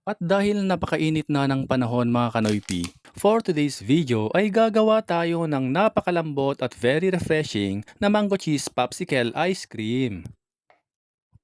At dahil napakainit na ng panahon mga kanoypi, for today's video ay gagawa tayo ng napakalambot at very refreshing na mango cheese popsicle ice cream.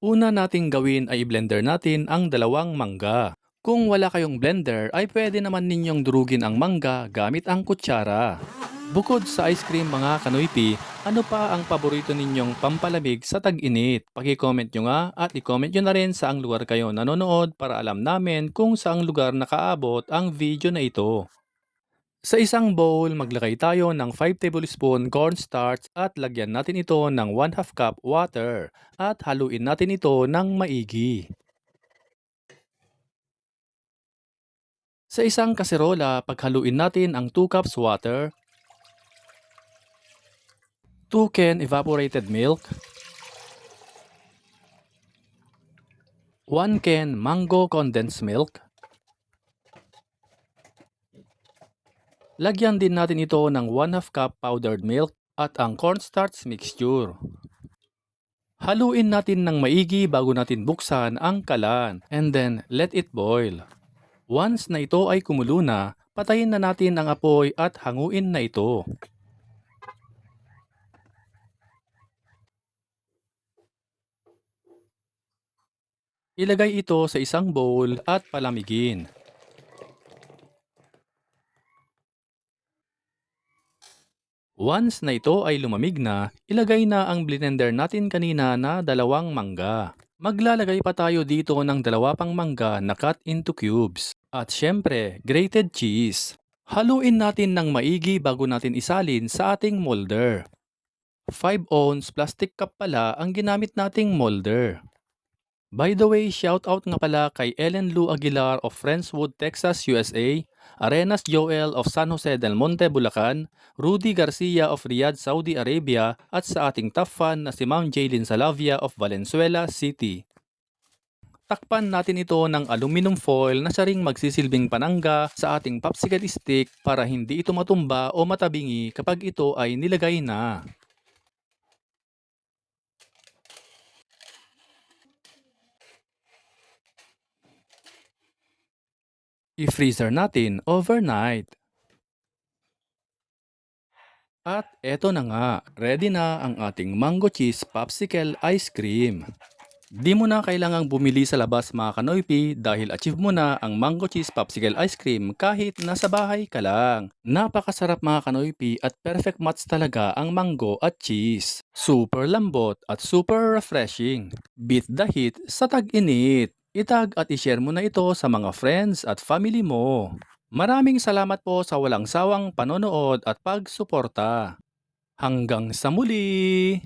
Una nating gawin ay i-blender natin ang dalawang mangga. Kung wala kayong blender ay pwede naman ninyong durugin ang mangga gamit ang kutsara. Bukod sa ice cream mga kanoypi, ano pa ang paborito ninyong pampalamig sa tag-init? Paki-comment nyo nga at i-comment nyo na rin saang lugar kayo nanonood para alam namin kung saang lugar nakaabot ang video na ito. Sa isang bowl, maglagay tayo ng 5 tablespoon cornstarch at lagyan natin ito ng 1/2 cup water at haluin natin ito ng maigi. Sa isang kaserola, paghaluin natin ang 2 cups water, 2 can evaporated milk, 1 can mango condensed milk. Lagyan din natin ito ng 1/2 cup powdered milk at ang cornstarch mixture. Haluin natin ng maigi bago natin buksan ang kalan and then let it boil. Once na ito ay kumulo na, patayin na natin ang apoy at hanguin na ito. Ilagay ito sa isang bowl at palamigin. Once na ito ay lumamig na, ilagay na ang blender natin kanina na dalawang mangga. Maglalagay pa tayo dito ng dalawa pang mangga na cut into cubes. At syempre, grated cheese. Haluin natin ng maigi bago natin isalin sa ating molder. 5 ounce plastic cup pala ang ginamit nating molder. By the way, shout out nga pala kay Ellen Lou Aguilar of Friendswood, Texas, USA, Arenas Joel of San Jose del Monte, Bulacan, Rudy Garcia of Riyadh, Saudi Arabia, at sa ating top fan na si Ma'am Jaylin Salavia of Valenzuela City. Takpan natin ito ng aluminum foil na siya ring magsisilbing panangga sa ating popsicle stick para hindi ito matumba o matabingi kapag ito ay nilagay na. I-freezer natin overnight. At eto na nga, ready na ang ating mango cheese popsicle ice cream. Di mo na kailangang bumili sa labas mga kanoypi dahil achieve mo na ang mango cheese popsicle ice cream kahit nasa bahay ka lang. Napakasarap mga kanoypi at perfect match talaga ang mango at cheese. Super lambot at super refreshing. Beat the heat sa tag-init. Itag at ishare mo na ito sa mga friends at family mo. Maraming salamat po sa walang sawang panonood at pagsuporta. Hanggang sa muli!